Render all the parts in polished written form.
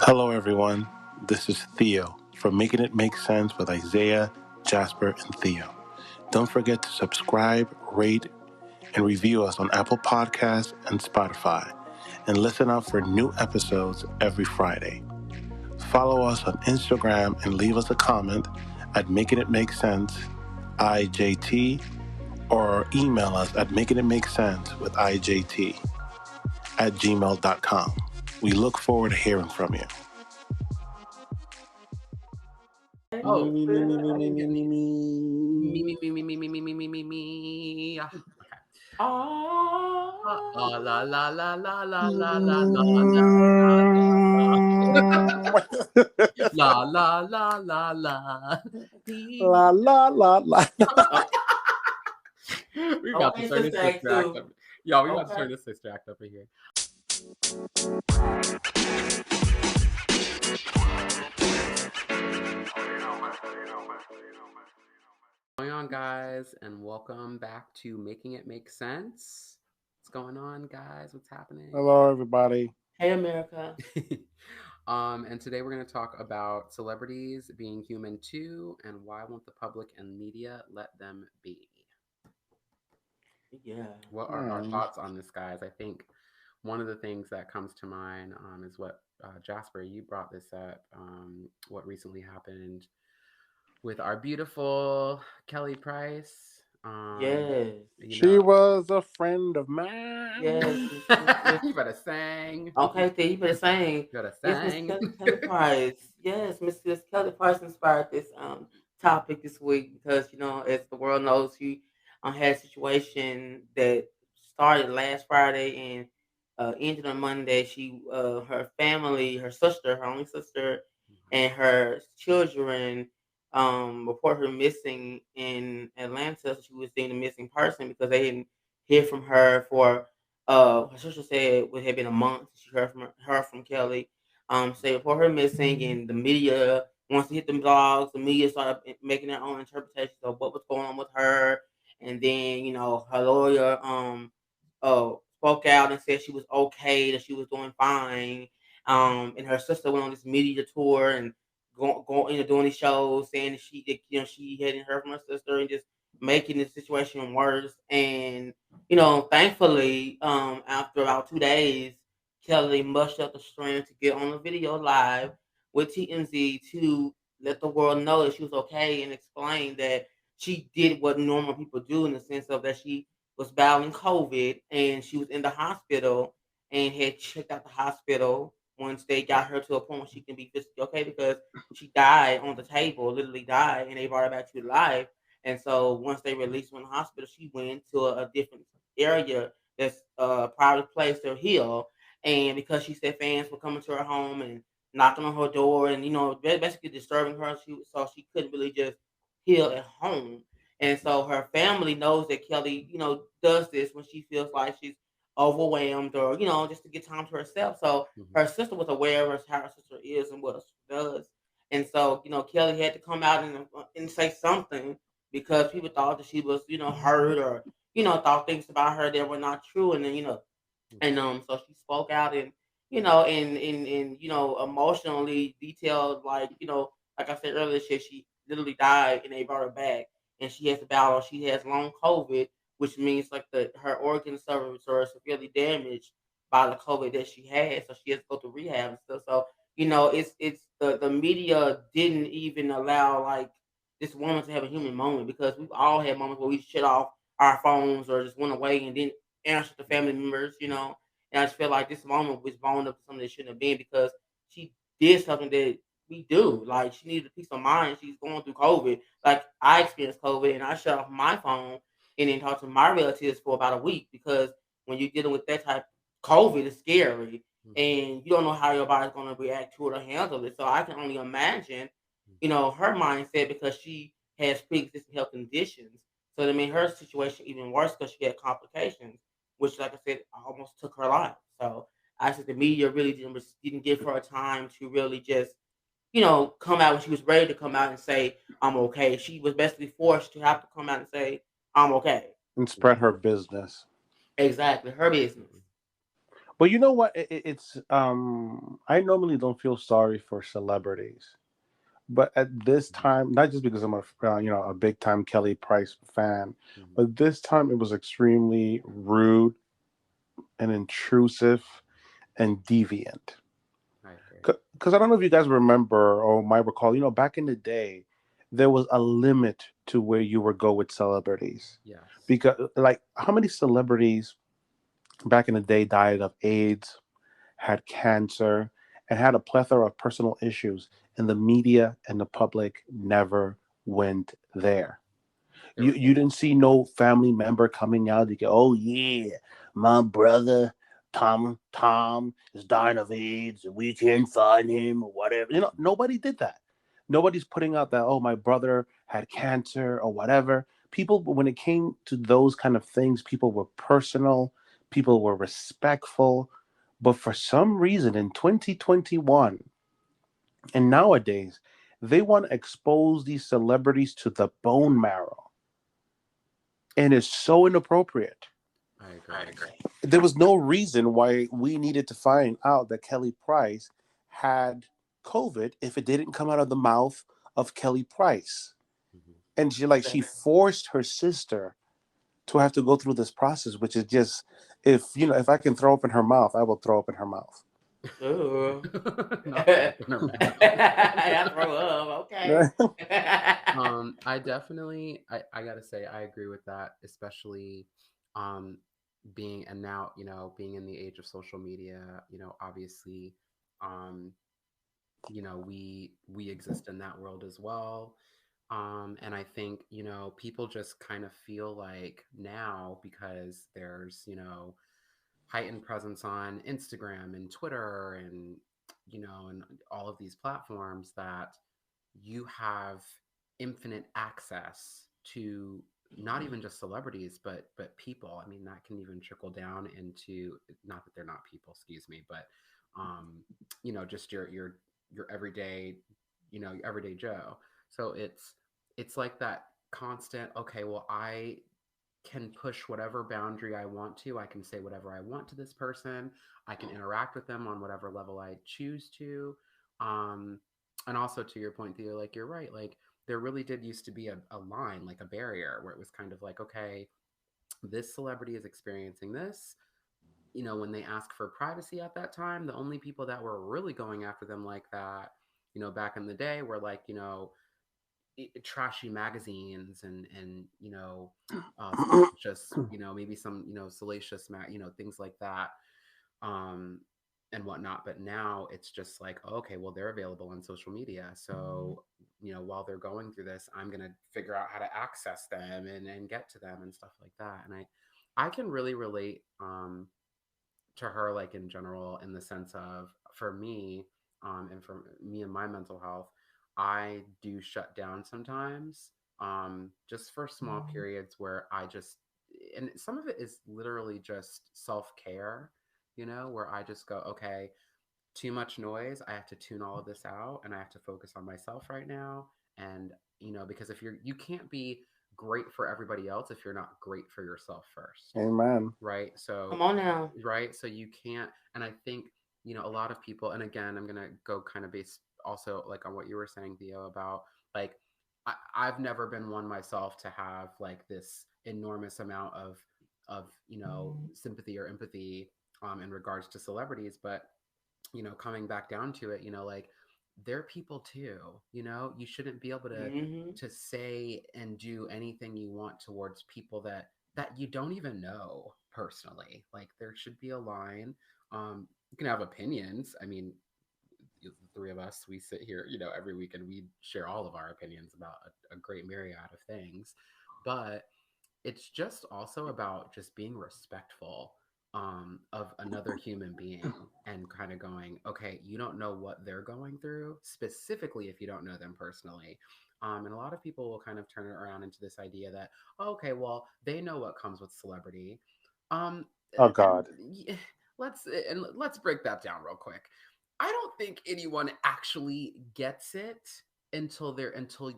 Hello, everyone. This is Theo from Making It Make Sense with Isaiah, Jasper, and Theo. Don't forget to subscribe, rate, and review us on Apple Podcasts and Spotify, and listen out for new episodes every Friday. Follow us on Instagram and leave us a comment at Making It Make Sense IJT, or email us at Making It Make Sense with IJT at gmail.com. We look forward to hearing from you. Oh, Me, me, me, me, me, me, me, me, me, me. me, me, me, me, me, me, me, me, me. Okay. Oh, La la la la la la la la la la la la la la. La la la la. We about to okay, turn this Sister Act sister act too. up. Y'all, we about to Okay. turn this sister act up in here. What's going on, guys, and welcome back to Making It Make Sense. What's going on, guys? What's happening? Hello, everybody. Hey, America. And today we're going to talk about celebrities being human too, and why won't the public and media let them be? Yeah. What are our thoughts on this, guys? I think one of the things that comes to mind is what Jasper, you brought this up. What recently happened with our beautiful Kelly Price. Yes. She was a friend of mine. Yes. You better sing. Okay, Theo, you better sing. You better Yes, Miss sing. Kelly Price. Yes, Miss Kelly Price inspired this topic this week because as the world knows, she had a situation that started last Friday and ended on Monday. She her family, her sister, her only sister, and her children report her missing in Atlanta. She was deemed a missing person because they didn't hear from her for her sister said it had been a month since she heard from Kelly. Say report her missing, and the media once to hit them blogs, the media started making their own interpretations of what was going on with her. And then her lawyer spoke out and said she was okay, that she was doing fine. And her sister went on this media tour and doing these shows, saying that she hadn't heard from her sister and just making the situation worse. And thankfully, after about 2 days, Kelly mustered up the strength to get on the video live with TMZ to let the world know that she was okay and explain that she did what normal people do in the sense of that she was battling COVID and she was in the hospital and had checked out the hospital once they got her to a point where she can be physically okay because she died on the table, literally died, and they brought her back to life. And so once they released her from the hospital, she went to a different area that's a private place to heal. And because she said fans were coming to her home and knocking on her door and basically disturbing her, she couldn't really just heal at home. And so her family knows that Kelly, does this when she feels like she's overwhelmed or just to get time to herself. So her sister was aware of how her sister is and what she does. And so Kelly had to come out and say something because people thought that she was hurt or thought things about her that were not true. And then and so she spoke out and emotionally detailed, like I said earlier, she literally died and they brought her back and she has to battle. She has long COVID, which means like her organs are severely damaged by the COVID that she had, so she has to go through rehab and stuff. So it's the media didn't even allow like this woman to have a human moment because we've all had moments where we shut off our phones or just went away and didn't answer to family members. And I just feel like this moment was blown up to something that shouldn't have been because she did something that we do. Like she needed a peace of mind. She's going through COVID. Like I experienced COVID and I shut off my phone and then talked to my relatives for about a week because when you're dealing with that type of COVID, it's scary and you don't know how your body's going to react to it or handle it. So I can only imagine, her mindset because she has pre-existing health conditions. So that made her situation even worse because she had complications, which, like I said, almost took her life. So I said the media really didn't give her a time to really just come out when she was ready to come out and say, I'm okay. She was basically forced to have to come out and say, I'm okay. And spread her business. Exactly. Her business. But you know what? It's I normally don't feel sorry for celebrities, but at this Mhm. time, not just because I'm a a big time Kelly Price fan, Mhm. but this time it was extremely rude and intrusive and deviant. I agree. Because I don't know if you guys remember or might recall, back in the day, there was a limit to where you would go with celebrities. Yes. Because, like, how many celebrities back in the day died of AIDS, had cancer, and had a plethora of personal issues, and the media and the public never went there. There You was you didn't see no family member coming out to go, oh yeah, my brother Tom is dying of AIDS and we can't find him or whatever. Nobody did that. Nobody's putting out that, oh, my brother had cancer or whatever. People, when it came to those kind of things, people were personal, people were respectful. But for some reason in 2021 and nowadays, they want to expose these celebrities to the bone marrow, and it's so inappropriate. I agree. There was no reason why we needed to find out that Kelly Price had COVID if it didn't come out of the mouth of Kelly Price. Mhm. And she Exactly. forced her sister to have to go through this process, which is just, if I can throw up in her mouth, I will throw up in her mouth. Ooh. Not throw up in her mouth. I throw up. Okay. I definitely, I gotta say, I agree with that, especially, um, being and now, being in the age of social media, obviously, um, we exist in that world as well. And I think, people just kind of feel like now because there's, heightened presence on Instagram and Twitter and all of these platforms that you have infinite access to not even just celebrities but people. I mean, that can even trickle down into, not that they're not people, excuse me, but um just your everyday, your everyday Joe. So it's like that constant, okay, well, I can push whatever boundary I want to. I can say whatever I want to this person. I can interact with them on whatever level I choose to. Um, and also to your point, Theo, like, you're right. Like, there really did used to be a line, like a barrier, where it was kind of like, okay, this celebrity is experiencing this. When they ask for privacy at that time, the only people that were really going after them like that, back in the day were like, trashy magazines and salacious, maybe some, salacious things like that, um and whatnot. But now it's just like, oh, okay, well, they're available on social media, so while they're going through this, I'm gonna figure out how to access them and get to them and stuff like that. And I can really relate, to her, like, in general, in the sense of, for me, and for me and my mental health, I do shut down sometimes, just for small periods where I just, and some of it is literally just self-care, where I just go, okay, too much noise, I have to tune all of this out and I have to focus on myself right now. And because if you can't be great for everybody else if you're not great for yourself first, Amen. right? So, Come on now. right, so you can't. And I think, a lot of people, and again, I'm gonna go kind of based also, like, on what you were saying, Theo, about, like, I've never been one myself to have like this enormous amount of sympathy or empathy, in regards to celebrities. But coming back down to it, like, they're people too. You shouldn't be able to Hmm. say and do anything you want towards people that you don't even know personally. Like, there should be a line. You can have opinions. I mean, the three of us, we sit here, every week, and we share all of our opinions about a great myriad of things. But it's just also about just being respectful, of another human being, and kind of going, okay, you don't know what they're going through, specifically if you don't know them personally. And a lot of people will kind of turn it around into this idea that, oh, okay, well, they know what comes with celebrity. Um, Oh and God. let's break that down real quick. I don't think anyone actually gets it. until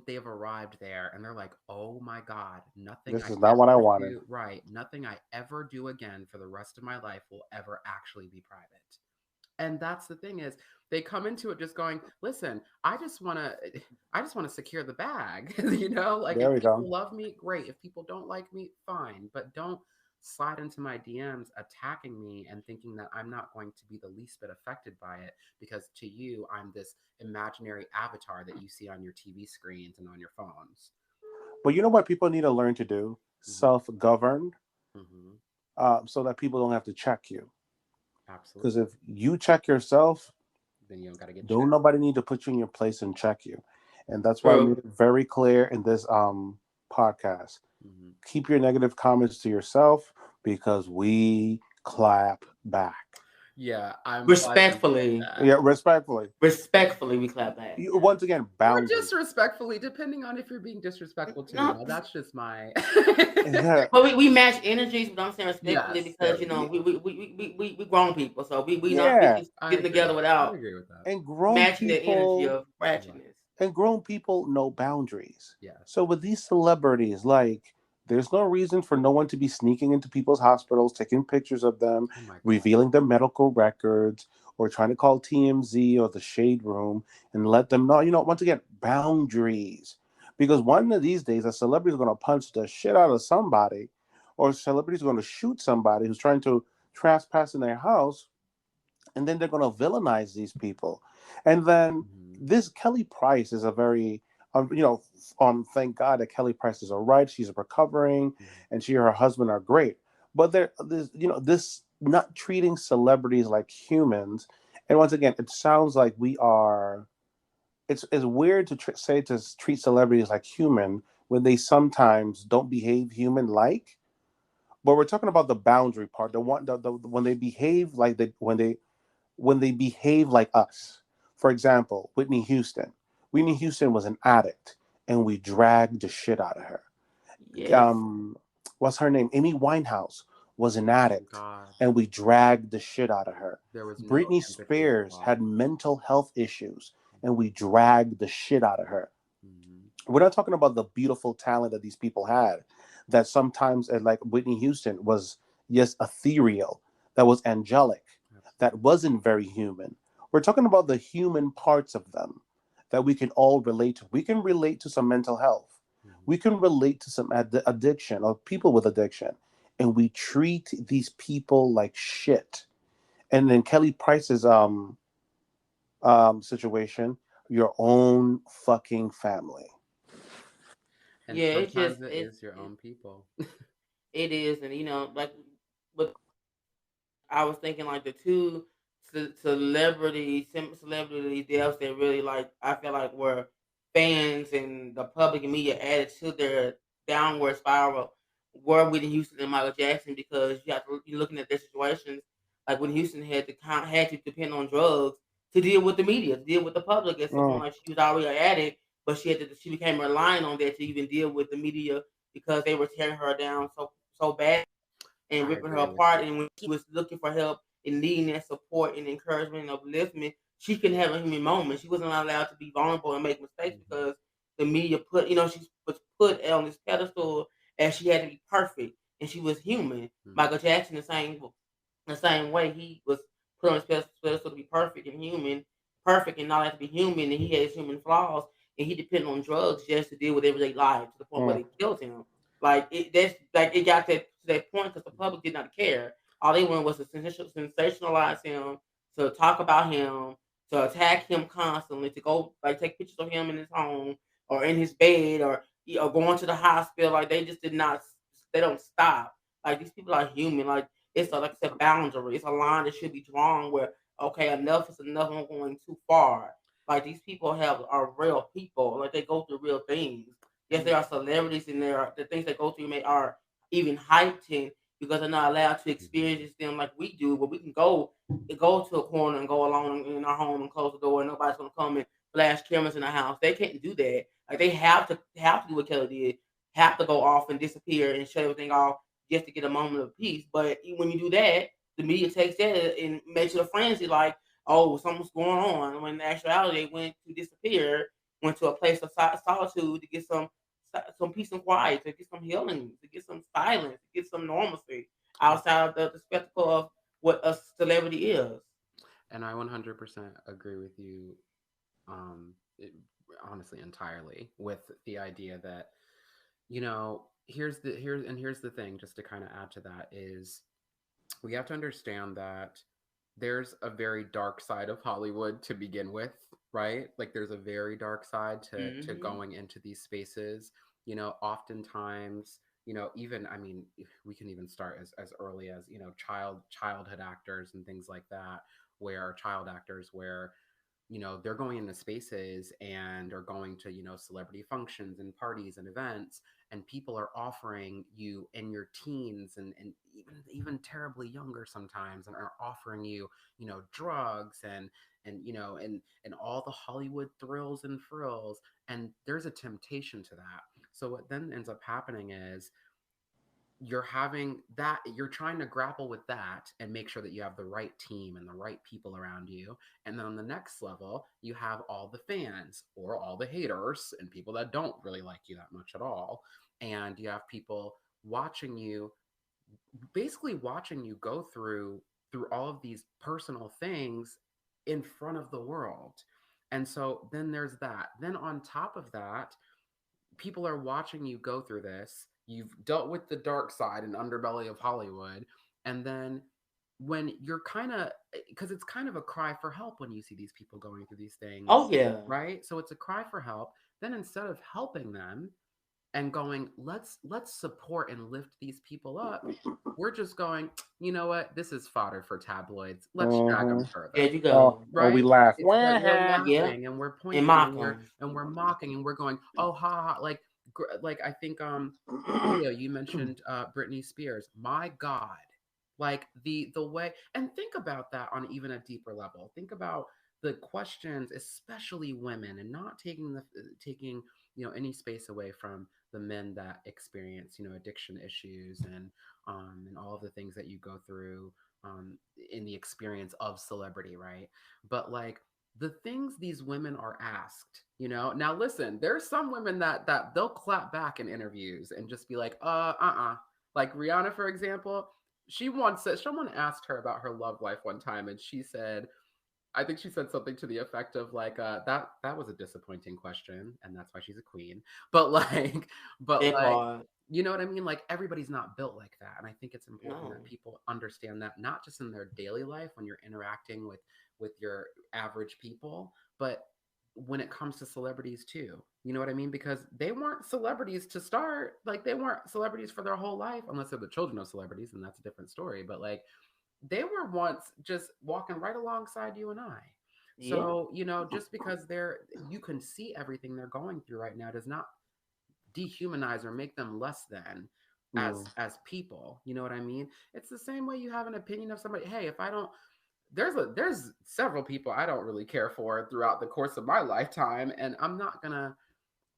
they've arrived there and they're like, oh my God, nothing This I is not what I ever wanted. do, right, nothing I ever do again for the rest of my life will ever actually be private. And that's the thing is they come into it just going, listen, I just want to secure the bag. Like There if we go. people love me, great. If people don't like me, fine. But don't slide into my DMs attacking me and thinking that I'm not going to be the least bit affected by it because to you I'm this imaginary avatar that you see on your TV screens and on your phones. But you know what people need to learn to do? Hmm. Self-govern, Hmm. so that people don't have to check you. Because Absolutely. if you check yourself, Then you don't got to get don't checked. nobody need to put you in your place and check you. And that's why I made True. it very clear in this podcast. Hmm. Keep your negative comments to yourself because we clap back. Yeah, I'm glad you said Respectfully, that. Yeah, respectfully. respectfully, we clap back. You, Yeah. once again, Or boundaries. disrespectfully, depending on if you're being disrespectful to me. No, Now, that's just my. Yeah, but we match energies, but I'm saying respectfully Yes, because there we go. we grown people, so we not yeah. bitches I getting agree. together I without agree with that. And grown matching the energy people of Right. ratchetness. and grown people know boundaries. Yes. So with these celebrities, like, there's no reason for no one to be sneaking into people's hospitals, taking pictures of them, Oh my God. revealing their medical records, or trying to call TMZ or the Shade Room and let them know. Once again, boundaries. Because one of these days, a celebrity is going to punch the shit out of somebody, or a celebrity is going to shoot somebody who's trying to trespass in their house, and then they're going to villainize these people. And then Hmm. this Kelly Price is a very, thank God that Kelly Price is all right. She's recovering, Hmm. and she and her husband are great. But this not treating celebrities like humans. And once again, it sounds like we are. It's weird to say to treat celebrities like human when they sometimes don't behave human like. But we're talking about the boundary part, the one, when they behave like when they behave like us. For example, Whitney Houston. Whitney Houston was an addict, and we dragged the shit out of her. Yes, Um, what's her name? Amy Winehouse was an Oh addict, God. and we dragged the shit out of her. There was no Britney empathy Spears involved. had mental health issues, and we dragged the shit out of her. Hmm. We're not talking about the beautiful talent that these people had, that sometimes, like Whitney Houston, was just ethereal, that was angelic, that Absolutely. wasn't very human. We're talking about the human parts of them that we can all relate to. We can relate to some mental health. Hmm. We can relate to some addiction or people with addiction. And we treat these people like shit. And then Kelly Price's situation, your own fucking family. And yeah. It just sometimes it is your own people. it is, and like with I was thinking like the two celebrity deaths that really like I feel like were fans and the public and media added to their downward spiral were Whitney Houston and Michael Jackson because you're looking at their situations like when Houston had to depend on drugs to deal with the media, to deal with the public at some point Mm, like she was already an addict, but she became reliant on that to even deal with the media because they were tearing her down so bad and I ripping her agree with you. apart. And when she was looking for help and needing that support and encouragement and upliftment, she couldn't have a human moment. She wasn't allowed to be vulnerable and make mistakes Hmm. because the media she was put on this pedestal as she had to be perfect and she was human. Hmm. Michael Jackson, the same way, he was put on his pedestal to be perfect and not have to be human, and he had his human flaws, and he depended on drugs just to deal with everyday life to the point where mm, they killed him. Like it got to that point because the public did not care. All they wanted was to sensationalize him, to talk about him, to attack him constantly, to go like take pictures of him in his home or in his bed or going to the hospital. Like they just did not. They don't stop. Like these people are human. Like it's like I said, boundary. It's a line that should be drawn where okay, enough is enough. I'm going too far. Like these people are real people. Like they go through real things. Yes, And they are celebrities, and the things they go through may are even heightened because they're not allowed to mhm. experience them like we do. But we can go to a corner and go alone in our home and close the door, and nobody's gonna come and flash cameras in the house. They can't do that. Like they have to do what Kelly did. Have to go off and disappear and shut everything off just to get a moment of peace. But when you do that, the media takes that and makes it a frenzy. Like, oh, something's going on. When in actuality, they went to disappear went to a place of solitude to get some peace and quiet, to get some healing, to get some silence, to get some normalcy outside of the spectacle of what a celebrity is. And I 100% agree with you, um, it, honestly, entirely with the idea that, here's the thing, just to kind of add to that, is we have to understand that there's a very dark side of Hollywood to begin with, right? Like there's a very dark side to Hmm. going into these spaces. Oftentimes, even, I mean, we can even start as early as, childhood actors and things like that, where child actors where they're going into spaces and are going to celebrity functions and parties and events, and people are offering you in your teens and even terribly younger sometimes, and are offering you drugs and all the Hollywood thrills and frills, and there's a temptation to that. So what then ends up happening is you're trying to grapple with that and make sure that you have the right team and the right people around you. And then on the next level, you have all the fans or all the haters and people that don't really like you that much at all. And you have people watching you, basically watching you go through all of these personal things in front of the world. And so then there's that. Then on top of that, people are watching you go through this. You've dealt with the dark side and underbelly of Hollywood. And then when you're kind of, because it's kind of a cry for help when you see these people going through these Oh things, yeah. right? So it's a cry for help. Then instead of helping them and going, let's support and lift these people up, we're just going, you know what? This is fodder for tabloids. Let's drag them Mm-hmm. further, There you Oh, go. or we right? laugh. It's like we're Wah-ha. Yeah. laughing and we're And pointing mock and we're them. and we're mocking and we're going, oh ha ha, like I think Theo, you mentioned Britney Spears. My God, like the way, and think about that on even a deeper level. Think about the questions, especially women, and not taking any space away from the men that experience addiction issues and all of the things that you go through in the experience of celebrity, right? But like the things these women are asked, now listen, there's some women that they'll clap back in interviews and just be like, like Rihanna, for example. She once said, someone asked her about her love life one time, and she said, I think she said something to the effect of like, that was a disappointing question, and that's why she's a queen. But like, but That like, part. you know what I mean? Like everybody's not built like that, and I think it's important that No. people understand that, not just in their daily life when you're interacting with your average people, but when it comes to celebrities too. You know what I mean? Because they weren't celebrities to start. Like they weren't celebrities for their whole life, unless they're the children of celebrities, and that's a different story. But like they were once just walking right alongside you and I. Yeah. So, just because you can see everything they're going through right now does not dehumanize or make them less than Mm. as people. You know what I mean? It's the same way you have an opinion of somebody. Hey, if I don't there's several people I don't really care for throughout the course of my lifetime, and I'm not gonna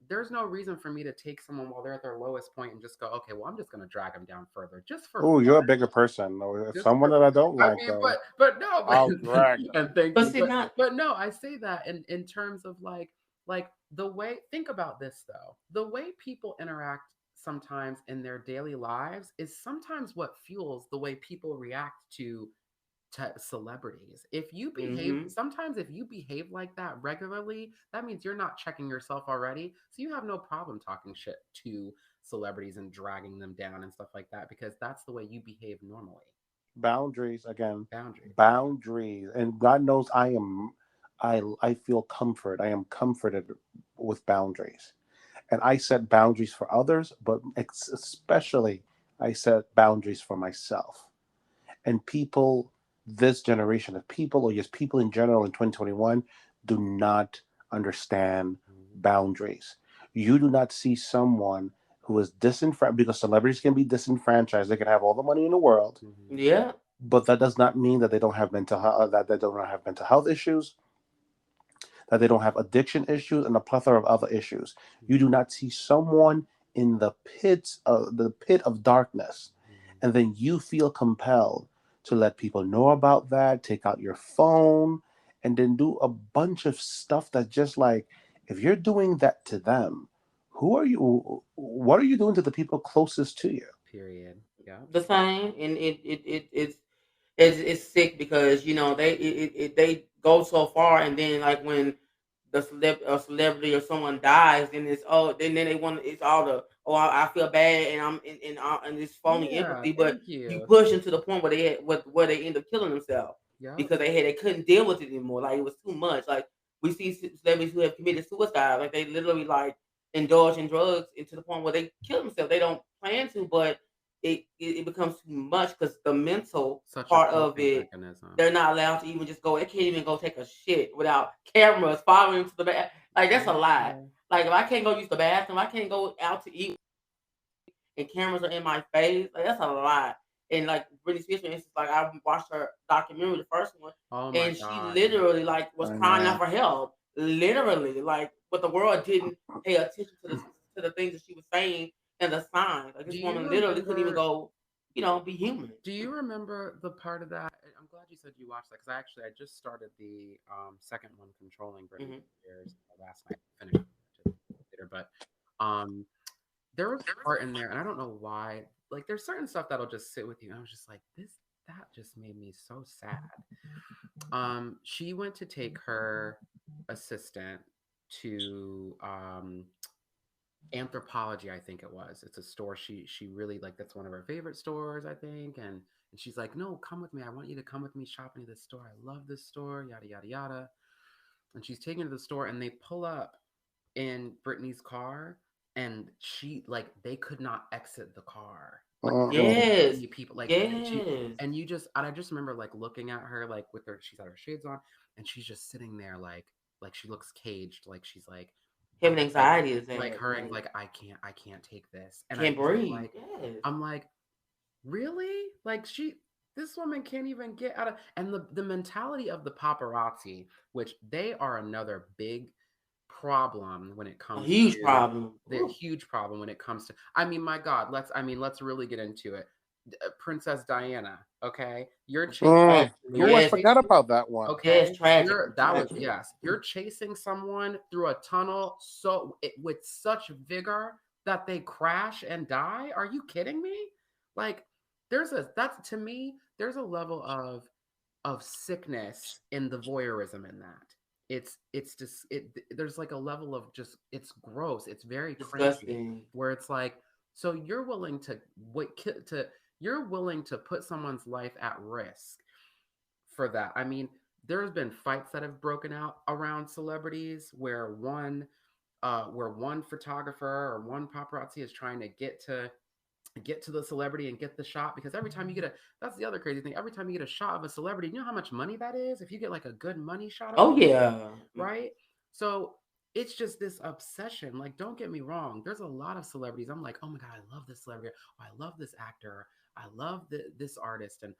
there's no reason for me to take someone while they're at their lowest point and just go, okay, well, I'm just going to drag them down further just for Oh, fun. you're a bigger person. Or Just someone for, that I don't I like, mean, though, but no, but I'll drag them. and thank But you, see, not. but no, I say that in terms of like the way. Think about this though, the way people interact sometimes in their daily lives is sometimes what fuels the way people react to celebrities. Hmm. If you behave like that regularly, that means you're not checking yourself already. So you have no problem talking shit to celebrities and dragging them down and stuff like that, because that's the way you behave normally. Boundaries again. Boundaries. Boundaries, and God knows I feel comfort. I am comforted with boundaries, and I set boundaries for others, but especially I set boundaries for myself. And people, this generation of people, or just people in general in 2021, do not understand Mhm. boundaries. You do not see someone who is disenfranchised, because celebrities can be disenfranchised. They can have all the money in the world, Mhm. Yeah. but that does not mean that they don't have mental health, that they don't have mental health issues, that they don't have addiction issues, and a plethora of other issues. You do Mhm. not see someone in the pit of darkness, Mhm. and then you feel compelled to let people know about that, take out your phone, and then do a bunch of stuff that just like if you're doing that to them, who are you? What are you doing to the people closest to you? Period. Yeah. The same, and it's sick because they go so far, and then like when a celebrity or someone dies, then it's then they want it's all the I feel bad and and it's phony Yeah. empathy, but Thank you you. push them to the point where where they end up killing themselves Yep. because they couldn't deal with it anymore. Like it was too much. Like we see celebrities who have committed suicide, like they literally like indulge in drugs and to the point where they kill themselves. They don't plan to, but it becomes too much because the mental Such a part of coping it, mechanism. they're not allowed to even just go. They can't even go take a shit without cameras following to the back. Like that's a lie. Yeah. Like if I can't go use the bathroom, I can't go out to eat, and cameras are in my face. Like that's a lie. And like Britney Spears, for instance, like I watched her documentary, the first one, Oh my and she God. literally like was I crying out know. for help. Literally, like, but the world didn't pay attention to the things that she was saying and the signs. Like Do this you woman literally couldn't even remember? go, be human. Do you remember the part of that? I'm glad you said you watched that because I just started the second one, Controlling Britney Hmm. Spears, last night. Finished it later, but um, there was a part in there, and I don't know why. Like, there's certain stuff that'll just sit with you. And I was just like, this. That just made me so sad. She went to take her assistant to Anthropology, I think it was. It's a store she really like. That's one of her favorite stores, I think. And she's like, no, come with me. I want you to come with me shopping at this store. I love this store. Yada yada yada. And she's taken to the store, and they pull up in Brittany's car, and she like they could not exit the car. Like Mm-mm. so Yes, many people like yes. and I just remember like looking at her like with her she's got her shades on and she's just sitting there like she looks caged like she's Having like anxiety is like that her and like like I can't take this. And can't breathe. Yes. I'm like, really? Like this woman can't even get out of and the mentality of the paparazzi, which they are another big problem when it A comes huge to problem. the Ooh. huge problem when it comes to I mean my god, let's really get into it. Princess Diana, okay? You're chasing Tragically, Oh, I yes. forgot about that one. Yes, okay? tragically, That was tragically. yes. You're chasing someone through a tunnel with such vigor that they crash and die? Are you kidding me? Like that's to me there's a level of sickness in the voyeurism in that. It's just there's like a level of just it's gross. It's very cringy Disgusting. where it's like so you're willing to you're willing to put someone's life at risk for that. I mean, there's been fights that have broken out around celebrities where one photographer or one paparazzi is trying to get to the celebrity and get the shot because every time you get a that's the other crazy thing every time you get a shot of a celebrity you know how much money that is if you get like a good money shot of Oh them yeah. right so it's just this obsession like don't get me wrong there's a lot of celebrities I'm like oh my god I love this celebrity oh, I love this actor I love this artist and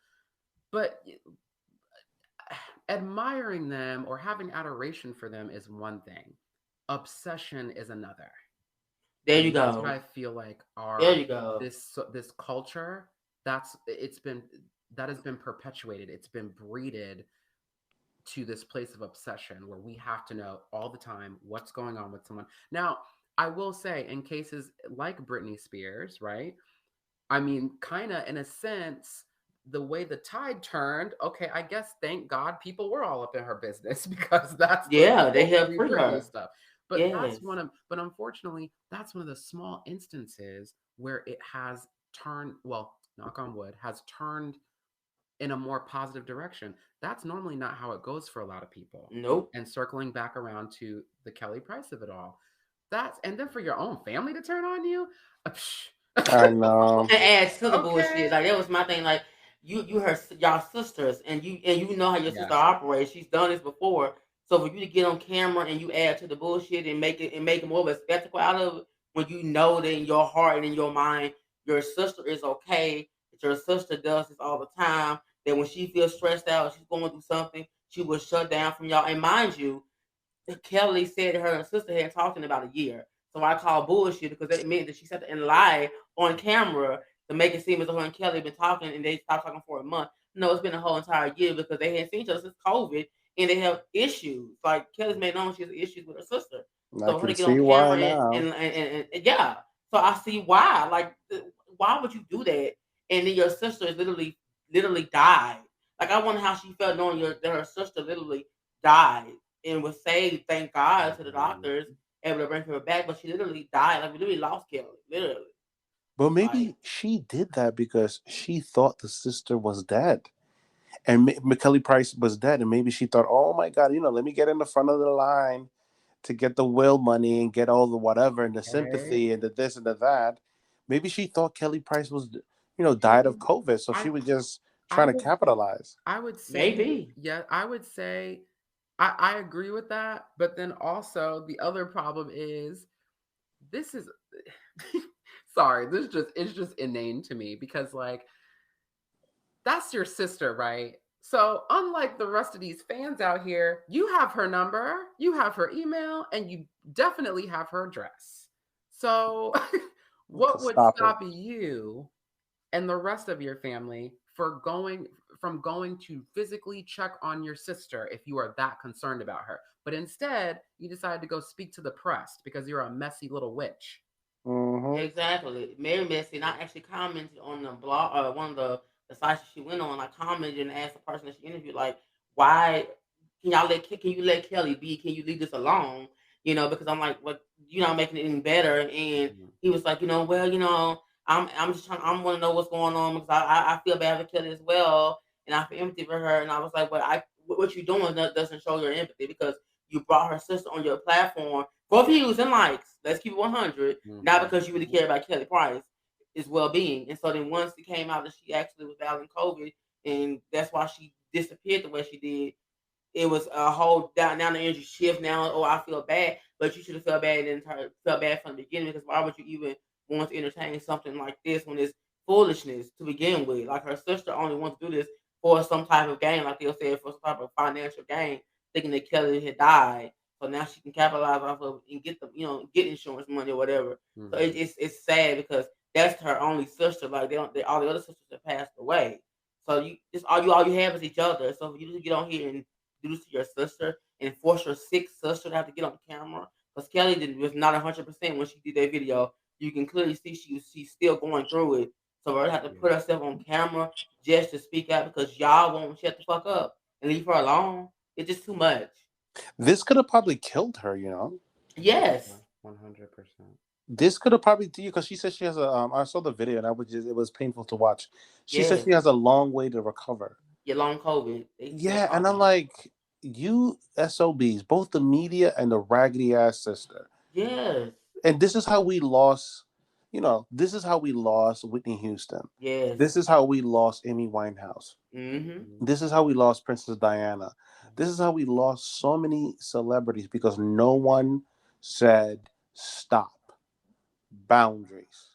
but admiring them or having adoration for them is one thing obsession is another There you and that's what go. I feel like There our you go. this culture that's it's been that has been perpetuated. It's been breeded to this place of obsession where we have to know all the time what's going on with someone. Now, I will say in cases like Britney Spears, right? I mean, kind of in a sense, the way the tide turned, okay, I guess thank God people were all up in her business because that's the Yeah, they whole helped Free free Britney her. stuff. Yes. But unfortunately, that's one of the small instances where it has turned, well, knock on wood, has turned in a more positive direction. That's normally not how it goes for a lot of people. Nope. And circling back around to the Kelly Price of it all, and then for your own family to turn on you, I know. And adds to the bullshit. okay. Like that was my thing. Like you her y'all sisters, and you know how your sister Yes. operates. She's done this before. So for you to get on camera and you add to the bullshit and make it more of a spectacle out of it, when you know that in your heart and in your mind your sister is okay, that your sister does this all the time. That when she feels stressed out, she's going through something, she will shut down from y'all. And mind you, Kelly said her sister had talked in about a year. So I call bullshit because it meant that she sat there and lied on camera to make it seem as though her and Kelly had been talking and they stopped talking for a month. No, it's been a whole entire year because they hadn't seen each other since COVID and they have issues. Like Kelly's made known she has issues with her sister. I So for her can to get on see why camera now. and yeah, so I see why. Like, why would you do that? And then your sister is literally died. Like, I wonder how she felt knowing that her sister literally died and was saved. Thank God to the Mhm. doctors able to bring her back, but she literally died. Like, we literally lost Kelly, literally. But Like, maybe she did that because she thought the sister was dead. And McKelly Price was dead. And maybe she thought, oh my God, let me get in the front of the line to get the will money and get all the whatever and the Okay. sympathy and the this and the that. Maybe she thought Kelly Price was, died of Mm, COVID. So I she was just I trying to would capitalize. I would say, maybe. yeah, I would say I agree with that, but then also the other problem is this is sorry, this just it's just inane to me because like that's your sister, right? So, unlike the rest of these fans out here, you have her number, you have her email, and you definitely have her address. So, So what would stop it. stop you and the rest of your family going to physically check on your sister if you are that concerned about her? But instead, you decided to go speak to the press because you're a messy little witch. Hmm. Exactly. Mary Messy, and I actually commented on the blog, one of the sites that she went on. I commented and asked the person that she interviewed, like, why can you let Kelly be? Can you leave this alone? Because I'm like, what, you're not making it any better. And Mhm. he was like, well, I'm just trying, I'm want to know what's going on because I feel bad for Kelly as well, and I feel empathy for her. And I was like, what you're doing doesn't show your empathy because you brought her sister on your platform for views and likes. Let's keep it 100, not Mhm. because you really care about Kelly Price, his well being. And so then once it came out that she actually was battling COVID, and that's why she disappeared the way she did, it was a whole down the energy shift. Now, oh, I feel bad, but you should have felt bad and felt bad from the beginning because why would you even want to entertain something like this when it's foolishness to begin with? Like, her sister only wants to do this for some type of gain, like they'll say, for some type of financial gain, thinking that Kelly had died, so now she can capitalize off of and get get insurance money or whatever. So Mhm. it's sad because that's her only sister. Like, all the other sisters have passed away. So you just all you have is each other. So if you just get on here and do this to your sister and force your sick sister to have to get on camera. Because Kelly was not 100% when she did that video. You can clearly see she's still going through it. So her have to Yeah. put herself on camera just to speak out because y'all won't shut the fuck up and leave her alone. It's just too much. This could have probably killed her. Yes. 100%. This could have probably because she said she has a. I saw the video and it was painful to watch. She said Yes. she has a long way to recover. Your long COVID. They're Yeah, and I'm talking. like, you SOBs, both the media and the raggedy ass sister. Yes. And this is how we lost, this is how we lost Whitney Houston. Yes. This is how we lost Amy Winehouse. Mm-hmm. Mhm. This is how we lost Princess Diana. This is how we lost so many celebrities because no one said stop. Boundaries.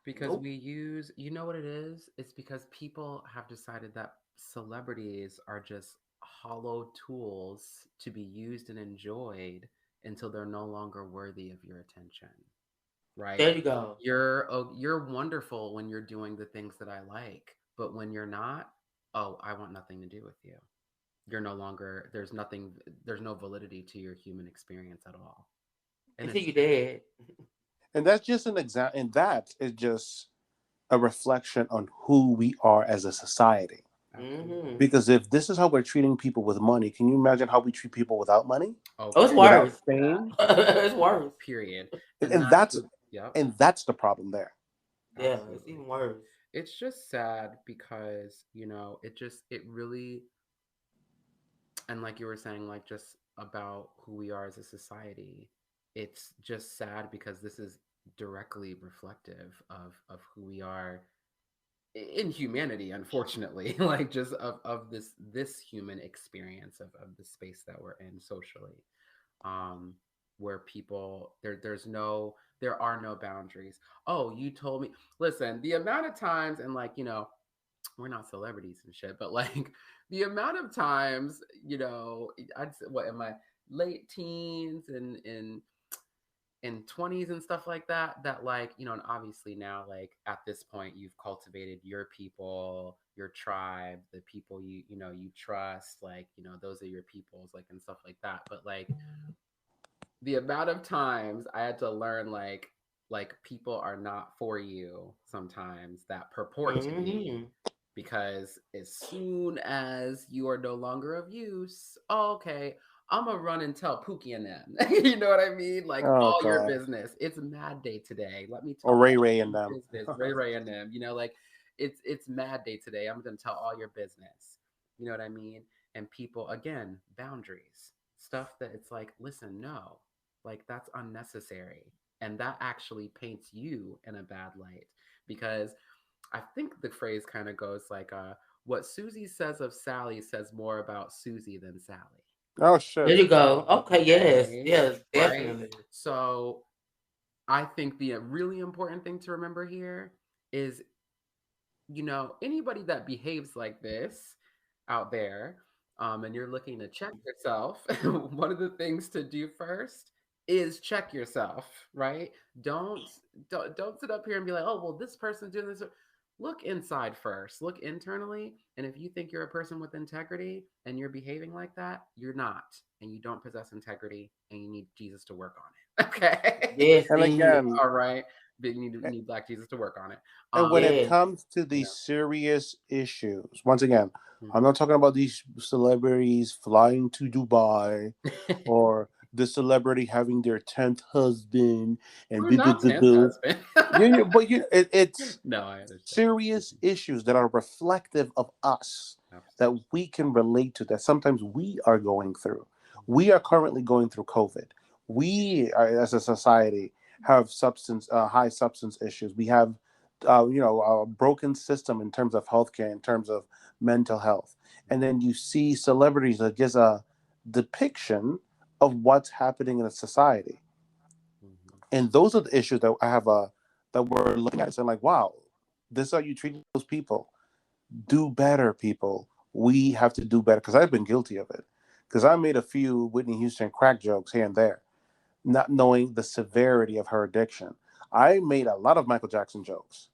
Because Nope. we you know what it is? It's because people have decided that celebrities are just hollow tools to be used and enjoyed until they're no longer worthy of your attention, right? There you go. You're wonderful when you're doing the things that I like, but when you're not, oh, I want nothing to do with you. You're no longer there's no validity to your human experience at all. And Until it's you dead. And that's just an example. And that is just a reflection on who we are as a society. absolutely. Mm-hmm. Because if this is how we're treating people with money, can you imagine how we treat people without money, Oh, Oh, it's period. without worse. fame? It's worse. Period. And, And and that's that's the yep, and that's the problem there. Yeah, it's absolutely. even worse. It's just sad because, it really, and like you were saying, like just about who we are as a society, it's just sad because this is directly reflective of who we are in humanity, unfortunately. Like just of this human experience of the space that we're in socially. um where people there are no boundaries. Oh, you told me, listen, the amount of times, and like, we're not celebrities and shit, but like the amount of times, I'd say, what, in my late teens and in 20s and stuff like that, like, and obviously now, like, at this point, you've cultivated your people, your tribe, the people you trust, like, those are your peoples, like, and stuff like that. But like the amount of times I had to learn like people are not for you sometimes that purport to be, Mm-hmm. because as soon as you are no longer of use, oh, okay, I'm gonna run and tell Pookie and them. You know what I mean? Like Oh all your God. business. It's Mad Day today. Let me Or tell Ray all Ray and your them. business. Ray Ray and them. You know, like it's Mad Day today. I'm gonna tell all your business. You know what I mean? And people, again, boundaries, stuff that it's like, listen, no, like that's unnecessary, and that actually paints you in a bad light, because I think the phrase kind of goes like, what Susie says of Sally says more about Susie than Sally. Oh There shit. you go. Okay, yes, Okay. yes, Right. definitely. So I think the really important thing to remember here is, anybody that behaves like this out there, and you're looking to check yourself, one of the things to do first is check yourself, right? Don't don't sit up here and be like, oh well, this person's doing this. Look inside first. Look internally, and if you think you're a person with integrity and you're behaving like that, you're not, and you don't possess integrity, and you need Jesus to work on it. Okay. Yes, And indeed. again, All right. But you need Black Jesus to work on it. and when it Yes. comes to You these serious issues, once again, know. I'm not talking about these celebrities flying to Dubai Mhm. or the celebrity having their 10th husband and Or boo boo not boo 10th boo. husband. But it's No, I understand. serious issues that are reflective of us, that Absolutely. we can relate to, that sometimes we are going through. Mhm. We are currently going through COVID. We are, as a society, have high substance issues. We have a broken system in terms of healthcare, in terms of mental health. And then you see celebrities that gives a depiction of what's happening in a society. Mhm. And those are the issues that I have that we're looking at and saying, like, wow, this is how you treat those people. Do better, people. We have to do better, because I've been guilty of it. Because I made a few Whitney Houston crack jokes here and there, not knowing the severity of her addiction. I made a lot of Michael Jackson jokes.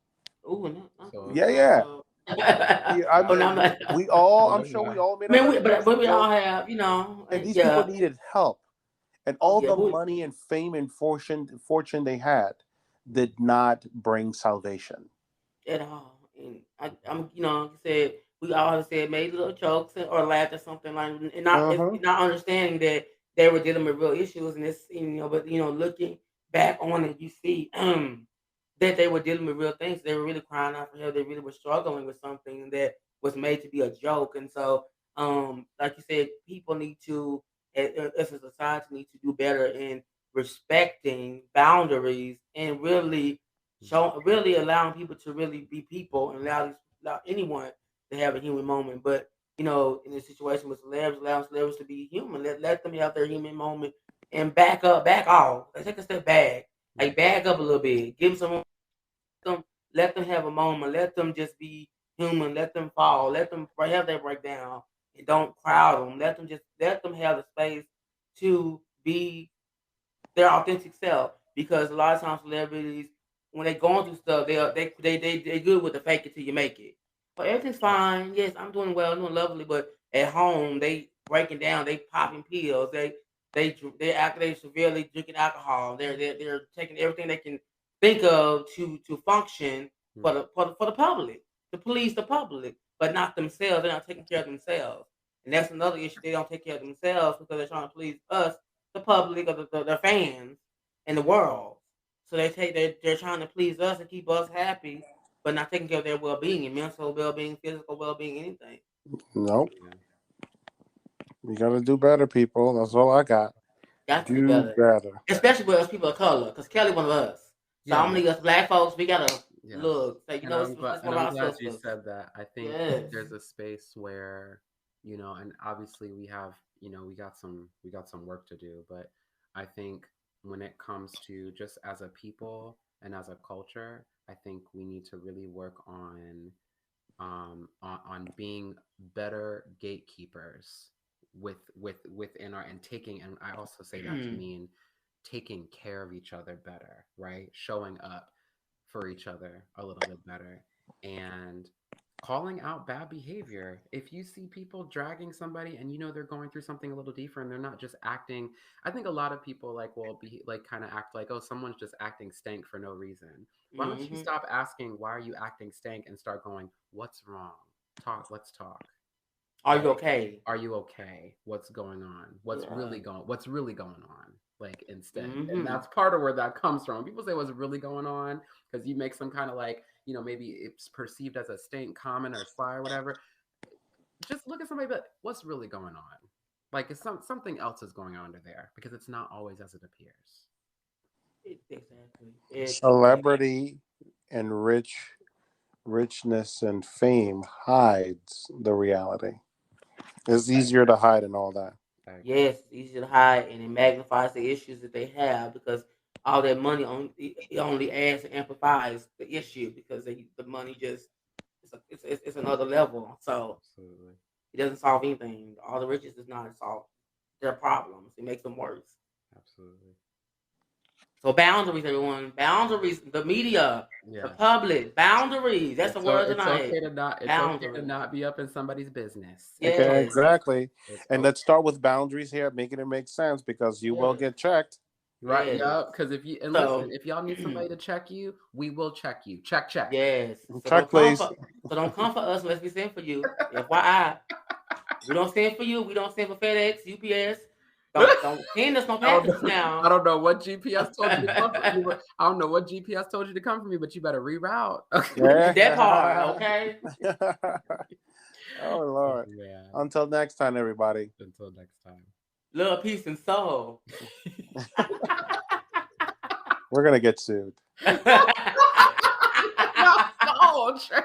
Ooh, not the So, Yeah, crack yeah. joke. Yeah, Oh, no, I'm not. we all, I'm oh sure we God. all made I our mean, Michael but Jackson we all jokes. have, And these people yeah. needed help. And Oh, all yeah. the money and fame and fortune they had Mhm. did not bring salvation. At all. And I'm, like I said, we all said made little jokes or laughed at something like, and not it's Uh-huh. not understanding that they were dealing with real issues, and it's but looking back on it, you see that they were dealing with real things. They were really crying out for help. They really were struggling with something that was made to be a joke, and so like you said, people need to, as a society, need to do better in respecting boundaries and really allowing people to really be people and allow anyone to have a human moment. But in a situation with celebs, allow celebs to be human. Let them have their human moment and back off. Like, take a step back, Mhm. like back up a little bit. Give them let them have a moment. Let them just be human. Let them fall. Let them have their breakdown and don't crowd them. Let them have the space to be their authentic self, because a lot of times celebrities, when they going through stuff, they good with the fake it till you make it. But everything's Yep. fine. Yes, I'm doing well, I'm doing lovely. But at home, they breaking down. They popping pills. They severely drinking alcohol. They're taking everything they can think of to function for Mhm. the public, to please the public, but not themselves. They're not taking care of themselves, and that's another issue. They don't take care of themselves because they're trying to please us, the public, or the fans and the world. So they're trying to please us and keep us happy, but not taking care of their well being and mental well being, physical well being, anything. Nope. Yeah. We gotta do better, people. That's all I got. Got to do Do better, better. especially with us people of color, because Kelly one of us. So Yeah. how many of us black folks we gotta Yeah. look say, And I'm glad it's and one of I'm our glad you sisters. said that. I think Yes. there's a space where, and obviously we have, we got some work to do, but I think when it comes to just as a people and as a culture, I think we need to really work on being better gatekeepers within our, and taking, and I also say that to mean taking care of each other better, right? Showing up for each other a little bit better. And calling out bad behavior. If you see people dragging somebody and you know they're going through something a little deeper and they're not just acting, I think a lot of people like will be like kind of act like, oh, someone's just acting stank for no reason. Why don't you Mm-hmm. stop asking why are you acting stank and start going, what's wrong? Talk, let's talk. Are you Like, okay? are you okay? What's going on? Yeah. What's really going on? Like instead. And Mm-hmm. that's part of where that comes from. People say what's really going on because you make some kind of like, maybe it's perceived as a stink comment or sly or whatever. Just look at somebody, but what's really going on? Like it's something else is going on under there because it's not always as it appears. Exactly. Exactly. Celebrity and richness and fame hides the reality. It's easier to hide and all that. Thanks. Yes, it's easy to hide, and it magnifies the issues that they have because all that money it only adds and amplifies the issue because the money just it's another level. So Absolutely. it doesn't solve anything. All the riches does not solve their problems. It makes them worse. Absolutely. So boundaries, everyone. Boundaries. The media, the Yes. public. Boundaries. That's the It's so word tonight. it's okay to Boundaries. not be up in somebody's business. Okay, Yes. exactly. It's And okay. let's start with boundaries here, making it make sense because you will Yes. get checked. Right, Yes. yeah. Because if you and listen, So if y'all need somebody to check you, we will check you. Check, check. yes. So Check, don't come please. for us unless we send for you. FYI. We don't send for you. We don't send for FedEx, UPS. Don't send us no I don't packages know. I now. don't know what GPS told you to come from you. I don't know what GPS told you to come from you, but you better reroute. Okay. That part, Yeah. okay? Oh, Oh Lord. man. Until next time, everybody. Until next time. Love, peace, and soul. We're going to get sued. Y'all so trash.